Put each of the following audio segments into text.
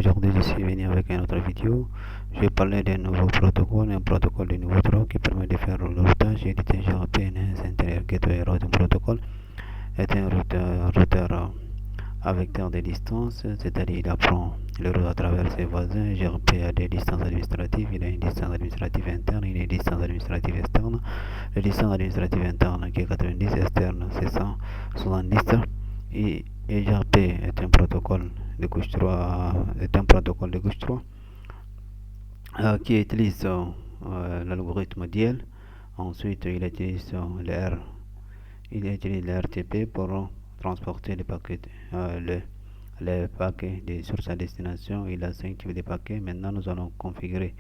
Aujourd'hui je suis venu avec une autre vidéo. Je vais parler d'un nouveau protocole, un protocole de niveau 3 qui permet de faire le routage et d'utiliser PNS Interior Gateway Routing Protocol. Est un routeur à vecteur de distance, c'est-à-dire il apprend le route à travers ses voisins. GRP a des distances administratives, il a une distance administrative interne, il a une distance administrative externe. La distance administrative interne qui est 90, externe c'est 170. Et GRP est un protocole de couche 3, qui utilise l'algorithme DIEL. Ensuite, il utilise le RTP pour transporter les paquets sur sa destination. Il a 5 types de paquets. Maintenant, nous allons configurer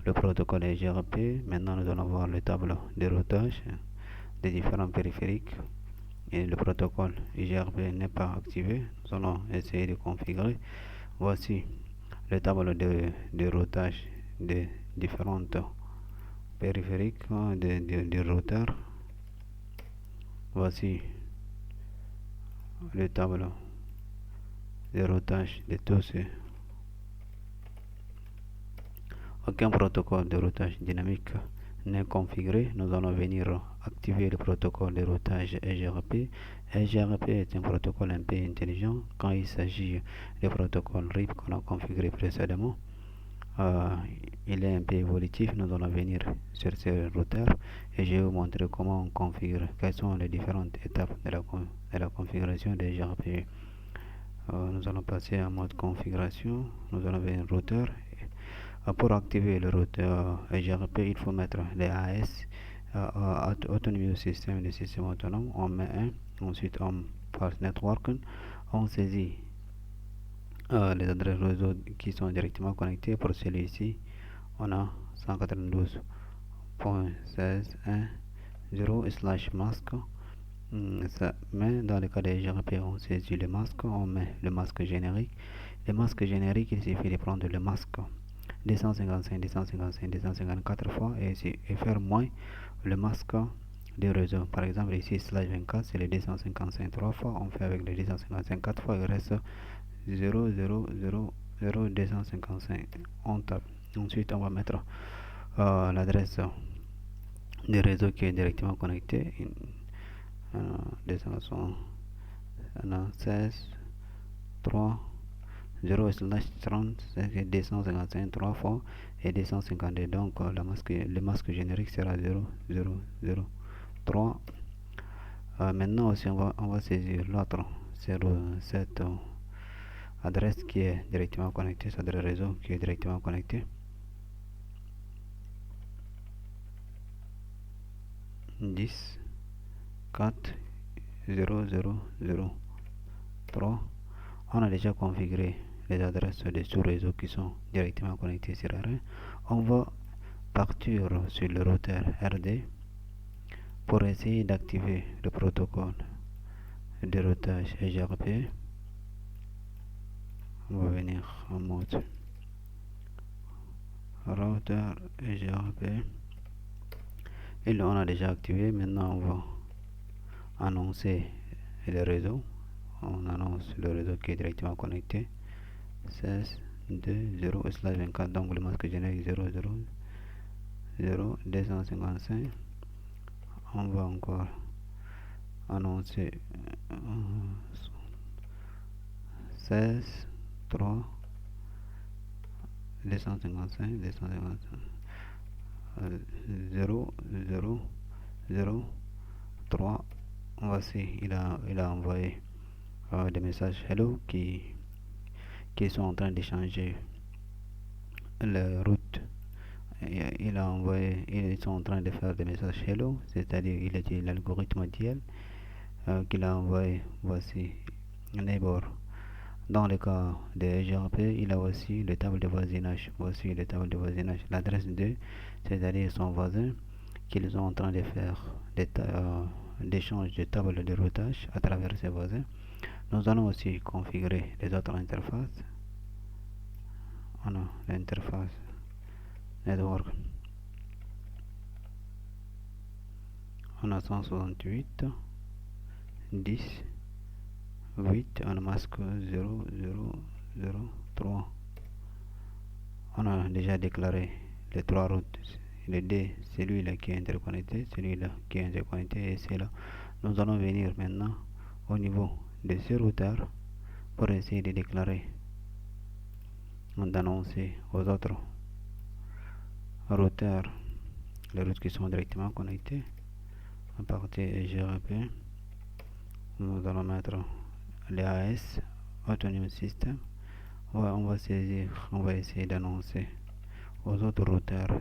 le protocole GRP. Maintenant, nous allons voir le tableau de routage des différents périphériques. Et le protocole GRP n'est pas activé. Nous allons essayer de configurer. Voici le tableau de routage des différentes périphériques de routeur. Voici le tableau de routage de tous ces. Aucun protocole de routage dynamique n'est configuré. Nous allons venir activer le protocole de routage EGRP. EGRP est un protocole un peu intelligent quand il s'agit du protocole RIP qu'on a configuré précédemment. Il est un peu évolutif. Nous allons venir sur ce routeur et je vais vous montrer comment on configure, quelles sont les différentes étapes de la configuration de EGRP. Nous allons passer en mode configuration. Nous allons venir routeur. Pour activer le routeur EGRP, il faut mettre les AS, autonomie du système, le système autonome. On met un, ensuite on passe network, on saisit les adresses réseau qui sont directement connectées. Pour celui-ci, on a 192.16.1.0/masque. Mais dans le cas des GRP, on saisit le masque, on met le masque générique. Le masque générique, il suffit de prendre le masque 255 fois et faire moins le masque de réseau. Par exemple, ici, /24, c'est le 255 3 fois. On fait avec le 255 4 fois, il reste 0,000,255. On tape. Ensuite, on va mettre l'adresse du réseau qui est directement connecté. 216.3.0/30, c'est 255 3 fois et 252. Donc le masque générique sera 0,003. Maintenant aussi on va saisir l'autre, cette adresse qui est directement connectée, cette adresse réseau qui est directement connectée. 10 4 0,003. On a déjà configuré les adresses des sous-réseaux qui sont directement connectés sur R1. On va partir sur le routeur RD pour essayer d'activer le protocole de routage EGRP. On va venir en mode routeur EGRP et là on a déjà activé. Maintenant on va annoncer le réseau. On annonce le réseau qui est directement connecté 16.2.0/24. donc le masque générique 0,00255. On va encore annoncer 16.3 255 0,003. Voici, il a envoyé des messages hello qui sont en train d'échanger la route. Ils sont en train de faire des messages hello, c'est-à-dire il utilise l'algorithme DIEL qu'il a envoyé. Voici neighbor. Dans le cas de EGRP, il a aussi le table de voisinage. Voici le table de voisinage, l'adresse 2, c'est-à-dire son voisin, qu'ils sont en train de faire d'échange de tables de routage à travers ses voisins. Nous allons aussi configurer les autres interfaces. On a l'interface network. On a 168.10.8. On a masque 0,003. On a déjà déclaré les trois routes. Le D, celui-là qui est interconnecté, celui-là qui est interconnecté et celui-là. Nous allons venir maintenant au niveau de ce routeur pour essayer de déclarer, d'annoncer aux autres routeurs les routes qui sont directement connectées. À partir de GRP, nous allons mettre les AS, Autonomous System. On va essayer d'annoncer aux autres routeurs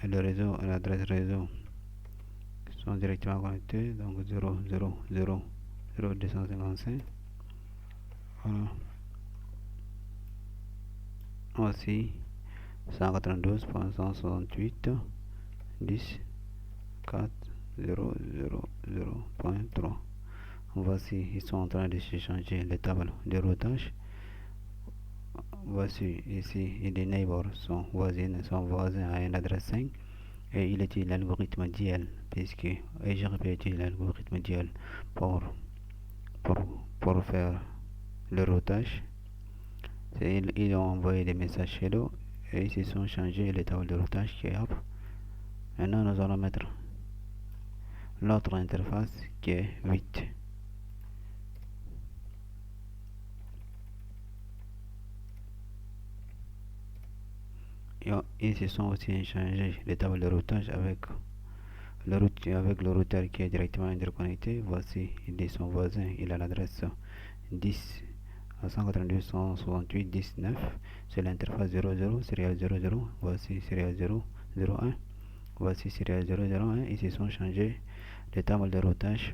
et le réseau et l'adresse réseau qui sont directement connectés, donc 0000255. Voilà. Aussi 192.168.10.4.0.0.3. Voici, ils sont en train de s'échanger les tables de routage. Voici ici, les neighbors sont voisins à une adresse 5 et il utilise l'algorithme DL puisque EGRP utilise l'algorithme DL pour faire le routage. Ils ont envoyé des messages hello et ils se sont changés les tables de routage qui est up. Maintenant nous allons mettre l'autre interface qui est 8. Ils se sont aussi échangés les tables de routage avec le routeur qui est directement interconnecté. Voici, il est son voisin, il a l'adresse 10 à 192.168.10.9. C'est l'interface 00, serial 00. Voici serial 001. Voici serial 001. Ils se sont changés les tables de routage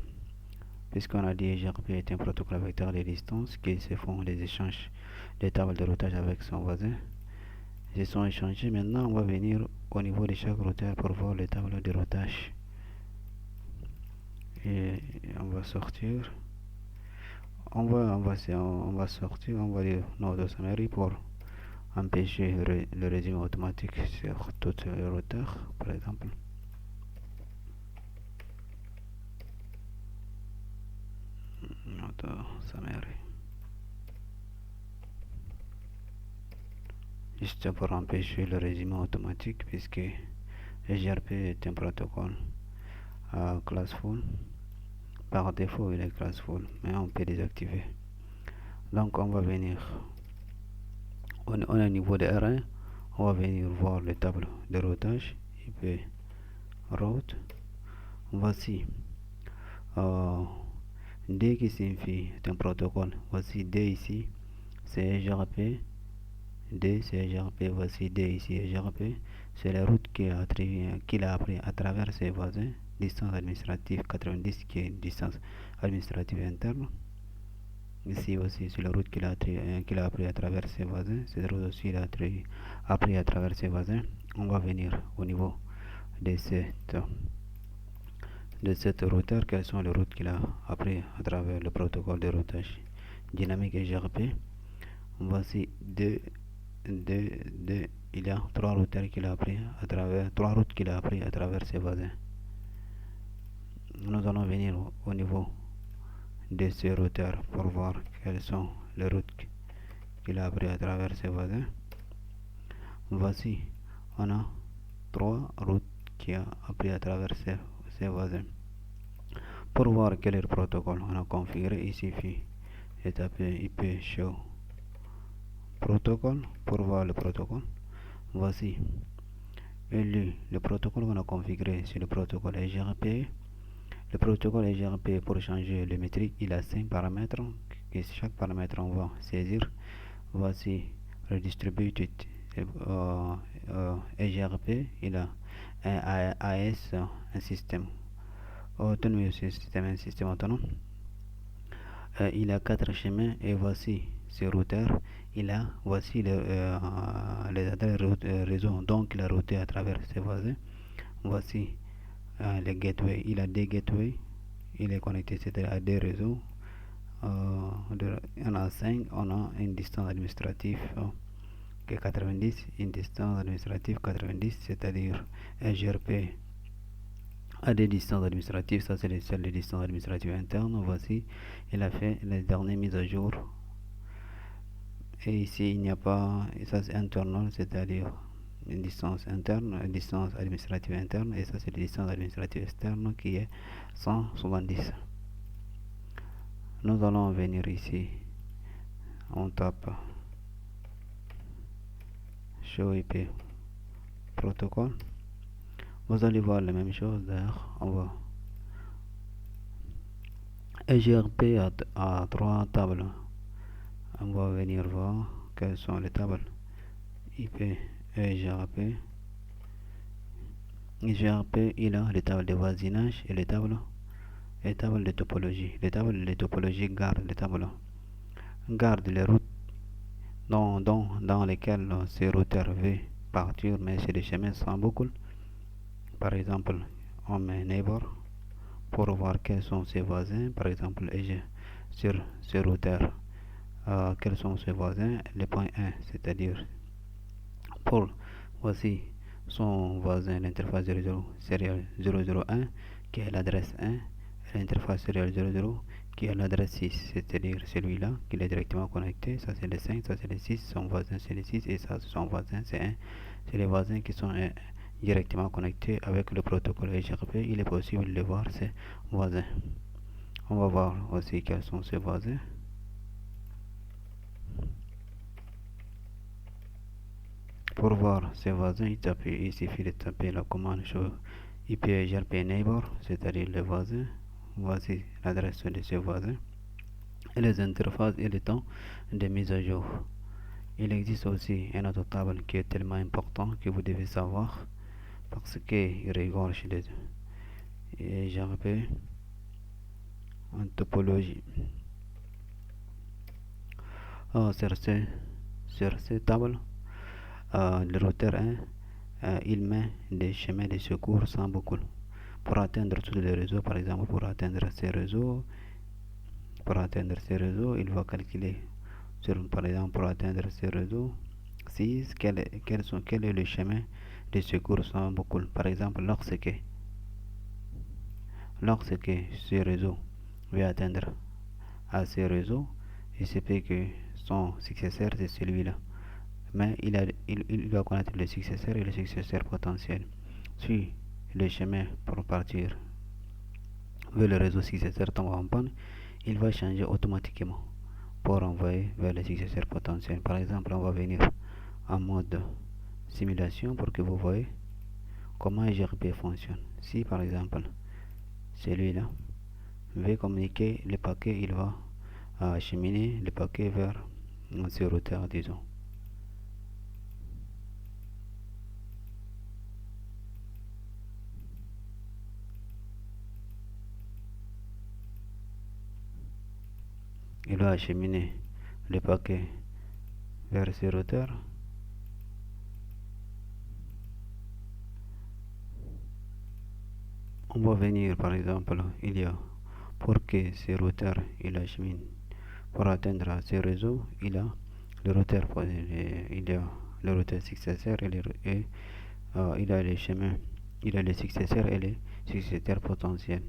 puisqu'on a dit GRP est un protocole vecteur de distance qui se font les échanges des tables de routage avec son voisin. Ils sont échangés. Maintenant, on va venir au niveau de chaque routeur pour voir les tables de routage. Et on va sortir. On va sortir. On va dire Node Summary pour empêcher le résumé automatique sur tous les routeurs, par exemple. Node Summary. Juste pour empêcher le résumé automatique puisque GRP est un protocole à classful. Par défaut il est classful mais on peut désactiver. Donc on va venir on est au niveau de R1. On va venir voir les tables de routage IP route. Voici D qui signifie est un protocole. Voici D ici c'est GRP. D c'est GRP. Voici D ici GRP. C'est la route qu'il a appris à travers ses voisins. Distance administrative 90 qui est distance administrative interne. Ici aussi c'est la route qu'il a appris à travers ses voisins. Cette route aussi il a appris à travers ses voisins. On va venir au niveau de cette routeur. Quelles sont les routes qu'il a appris à travers le protocole de routage dynamique et GRP. Voici il y a trois routeurs qu'il a appris à travers trois routes qu'il a appris à travers ses voisins. Nous allons venir au niveau de ce routeur pour voir quelles sont les routes qu'il a appris à travers ses voisins. Voici, on a trois routes qu'il a appris à travers ses voisins. Pour voir quel est le protocole on a configuré, il suffit de taper IP show protocole pour voir le protocole. Voici le protocole qu'on a configuré, c'est le protocole EGRP. Le protocole EGRP, pour changer le métrique, il a 5 paramètres et chaque paramètre on va saisir. Voici le distributed EGRP, il a un AS, un système autonome, un système autonome. Il a 4 chemins et voici ce routeur. Voici les adresses réseau donc il a routé à travers ses voisins. Voici les gateways, il a des gateways, il est connecté à des réseaux. On a 5, on a une distance administrative qui est 90, une distance administrative 90, c'est-à-dire un GRP à des distances administratives. Ça c'est les seules distances administratives internes. Voici, il a fait les dernières mises à jour Et ici, il n'y a pas, et ça c'est internal, c'est-à-dire une distance interne, une distance administrative interne, et ça c'est la distance administrative externe qui est 170. Nous allons venir ici, on tape show IP protocole. Vous allez voir la même chose d'ailleurs. On va EGRP à 3 tables. On va venir voir quelles sont les tables IP EGRP. EGRP, il a les tables de voisinage et les tables de topologie. Les tables de topologie gardent les tables, gardent les routes dans lesquelles ces routeurs veulent partir, mais c'est des chemins sans boucle. Par exemple, on met neighbor pour voir quels sont ses voisins. Par exemple, sur ce routeur, quels sont ses voisins. Le point 1, c'est-à-dire pour voici son voisin, l'interface 00 serial 001 qui est l'adresse 1, et l'interface serial 00 qui est l'adresse 6, c'est-à-dire celui-là qui est directement connecté. Ça c'est le 5, ça c'est le 6, son voisin c'est le 6 et ça son voisin c'est 1. C'est les voisins qui sont directement connectés avec le protocole HTTP. Il est possible de voir ses voisins. On va voir aussi quels sont ses voisins. Pour voir ses voisins, il suffit de taper la commande show IP grp neighbor, c'est-à-dire les voisins. Voici l'adresse de ses voisins et les interfaces et le temps de mise à jour. Il existe aussi un autre table qui est tellement important que vous devez savoir parce qu'il regorge de grp en topologie. Sur cette table, le routeur 1 il met des chemins de secours sans boucle pour atteindre tous les réseaux. Par exemple, pour atteindre ces réseaux, il va calculer par exemple pour atteindre ces réseaux 6 quel est le chemin de secours sans boucle. Par exemple, lorsque ce réseau veut atteindre à ce réseau, il se peut que son successeur c'est celui-là, mais il doit connaître le successeur et le successeur potentiel. Si le chemin pour partir vers le réseau successeur tombe en panne, il va changer automatiquement pour envoyer vers le successeur potentiel. Par exemple, on va venir en mode simulation pour que vous voyez comment GRP fonctionne. Si par exemple celui-là veut communiquer le paquet, il va acheminer le paquet vers ce routeur, disons. Il va acheminer le paquet vers ce routeur. On va venir par exemple, il y a pour que ce routeur il achemine pour atteindre ce réseau, il a le routeur successeur et il a les chemins, il a les successeurs et les successeurs potentiels.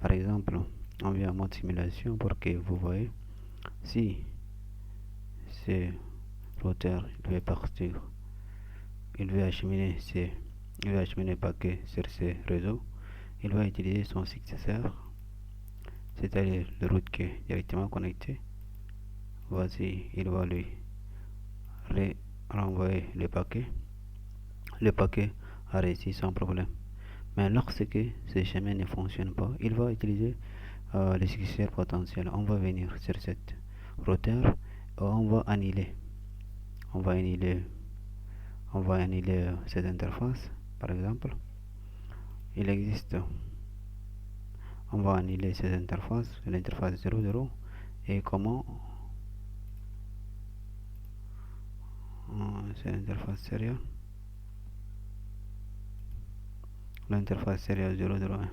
Par exemple, on vient en mode simulation pour que vous voyez si ce routeur veut partir, il veut acheminer le paquet sur ce réseau, il va utiliser son successeur, c'est-à-dire le route qui est directement connecté. Voici, il va lui renvoyer le paquet. Le paquet a réussi sans problème. Mais lorsque ce chemin ne fonctionne pas, il va utiliser le successeur potentiel. On va venir sur cette routeur et on va annuler. On va annuler cette interface, par exemple. Il existe. On va annuler cette interface, l'interface 00. Et comment c'est l'interface serial. L'interface serial 001.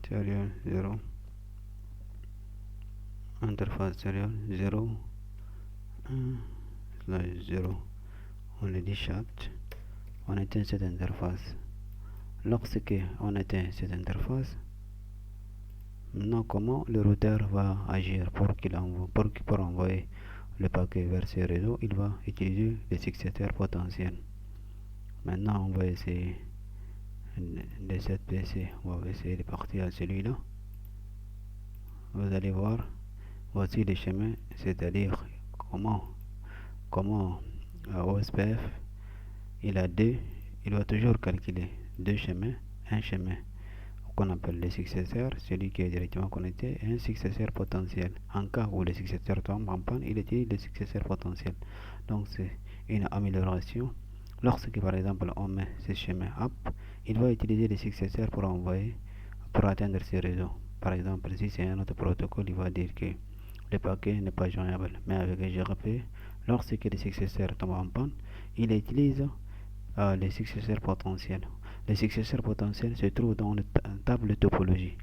Serial 0. Interface serial 0 1/0. On le dit chat. On éteint cette interface. Lorsque on éteint cette interface, maintenant comment le routeur va agir pour envoyer le paquet vers ce réseau? Il va utiliser les successeurs potentiels. Maintenant on va essayer de cette PC, on va essayer de partir à celui-là. Vous allez voir, voici les chemins, c'est-à-dire comment OSPF il va toujours calculer deux chemins, un chemin qu'on appelle le successeur, celui qui est directement connecté, et un successeur potentiel. En cas où le successeur tombe en panne, il utilise le successeur potentiel. Donc c'est une amélioration. Lorsque par exemple on met ce chemin up, il va utiliser les successeurs pour atteindre ce réseau. Par exemple, si c'est un autre protocole, il va dire que le paquet n'est pas joignable. Mais avec GRP, lorsque le successeur tombe en panne, il utilise les successeurs potentiels. Les successeurs potentiels se trouvent dans la table de topologie.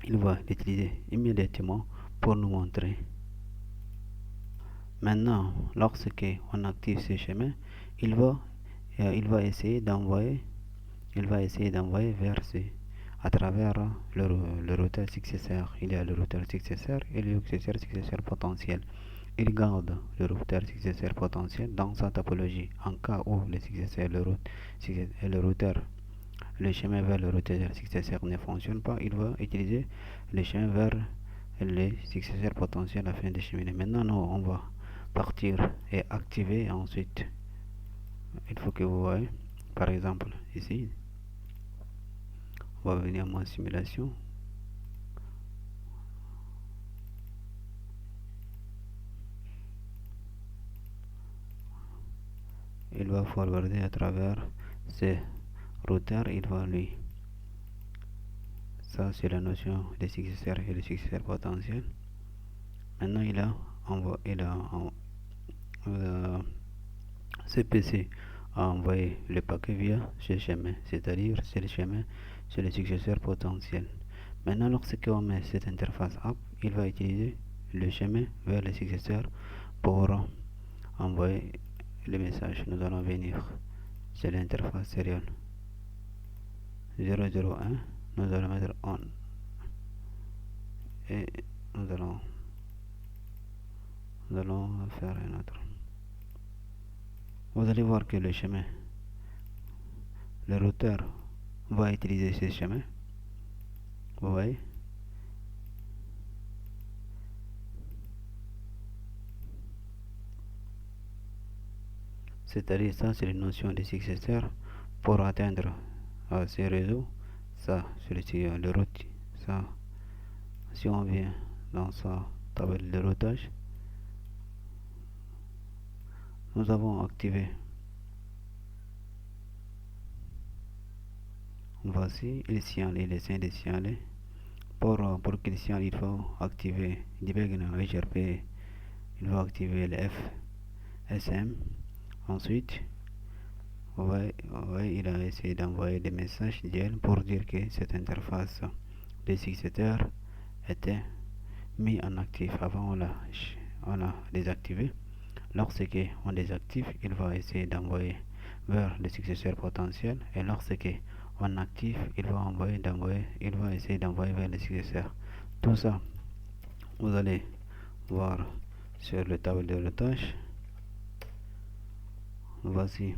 Il va l'utiliser immédiatement pour nous montrer. Maintenant, lorsque on active ce chemin, il va essayer d'envoyer vers à travers le routeur successeur. Il y a le routeur successeur et le successeur potentiel. Il garde le routeur successeur potentiel dans sa topologie. En cas où le successeur et le chemin vers le routeur successeur ne fonctionne pas, il va utiliser le chemin vers les successeurs potentiels afin de cheminer. Maintenant, nous, on va partir et activer ensuite. Il faut que vous voyez, par exemple, ici, on va venir à ma simulation. Il va forwarder à travers ces routeurs, il va lui. Ça, c'est la notion des successeurs et des successeurs potentiels. Maintenant, ce PC a envoyé le paquet via ce chemin, c'est-à-dire c'est le chemin, c'est le successeur potentiel. Maintenant, lorsqu'on met cette interface app, il va utiliser le chemin vers le successeur pour envoyer le message. Nous allons venir, c'est l'interface serial 001. Nous allons mettre on et nous allons faire un autre. Vous allez voir que le routeur va utiliser ce chemin. Vous voyez, c'est-à-dire ça, c'est la notion de successeur pour atteindre ces réseaux. Ça, c'est le route. Ça, si on vient dans sa table de routage, nous avons activé. Voici, il essaie de signaler. Pour qu'il signale, il faut activer HRP. Il faut activer le FSM. Ensuite, il a essayé d'envoyer des messages DL pour dire que cette interface de successeur était mise en actif. Avant, on l'a désactivé. Lorsque on désactive, il va essayer d'envoyer vers le successeur potentiel. Et lorsque on active, il va essayer d'envoyer vers le successeur. Tout ça, vous allez voir sur le table de routage. Voici.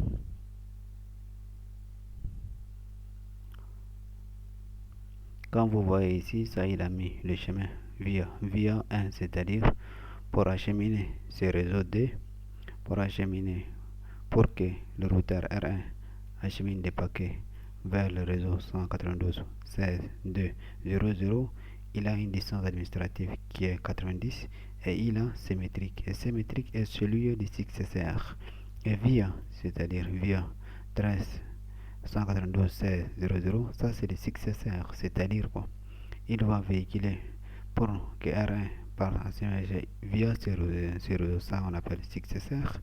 Quand vous voyez ici, ça il a mis le chemin via 1, c'est-à-dire pour acheminer ce réseau D, pour que le routeur R1 achemine des paquets vers le réseau 192.16.2.0.0, il a une distance administrative qui est 90 et il a symétrique. Et symétrique est celui du successeur. Et via, c'est-à-dire via 13 192.16.0.0, ça c'est le successeur, c'est-à-dire quoi, il va véhiculer pour que R1 par via ce réseau, ça on appelle successeur,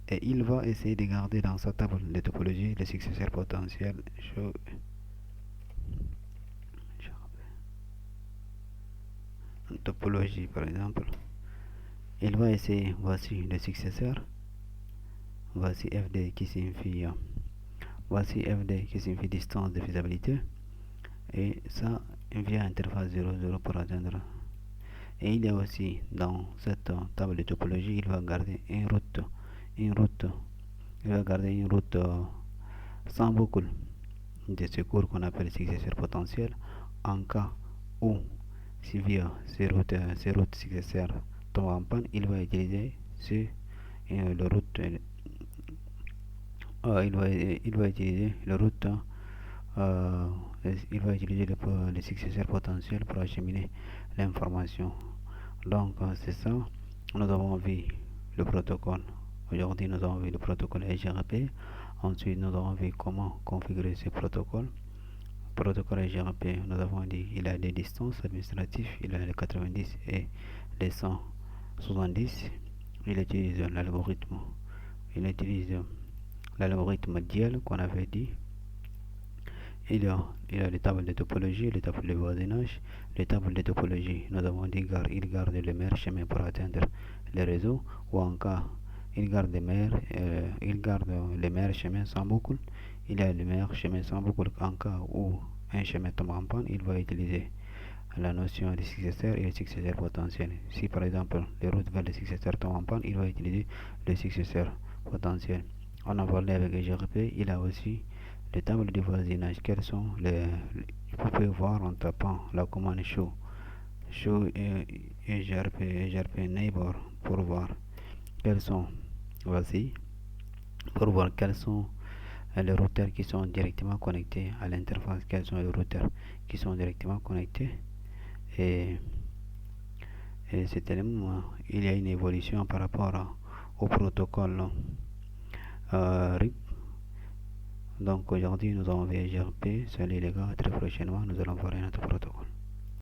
et il va essayer de garder dans sa table de topologie le successeur potentiel. En topologie par exemple, il va essayer, voici le successeur, voici FD qui signifie Voici FD qui signifie distance de faisabilité. Et ça via interface 0,0 pour atteindre. Et il y a aussi dans cette table de topologie, il va garder une route. Il va garder une route sans boucle de secours qu'on appelle successeur potentiel en cas où si via ces routes successeurs tombent en panne, il va utiliser le route il va utiliser le route il va utiliser le successeur potentiel pour acheminer l'information. Donc c'est ça, nous avons vu le protocole. Aujourd'hui nous avons vu le protocole EGRP. Ensuite nous avons vu comment configurer ce protocole. Protocole EGRP, nous avons dit il a des distances administratives, il a les 90 et les 170. Il utilise l'algorithme DIAL qu'on avait dit. Il y a les tables de topologie, les tables de voisinage. Les tables de topologie, nous avons dit il garde le meilleur chemin pour atteindre le réseau, ou en cas il garde les meilleurs chemins sans boucle. Il y a le meilleur chemin sans boucle en cas où un chemin tombe en panne. Il va utiliser la notion de successeur et le successeur potentiel. Si par exemple les routes vers le successeur tombent en panne, il va utiliser le successeur potentiel. On a parlé avec EGRP, il a aussi les tables de voisinage. Quels sont vous pouvez voir en tapant la commande show EGRP neighbor pour voir quels sont les routeurs qui sont directement connectés à l'interface, quels sont les routeurs qui sont directement connectés. Et cet élément, il y a une évolution par rapport au protocole RIP. Donc aujourd'hui nous avons vu EGRP. Salut les gars, très prochainement nous allons voir un autre protocole.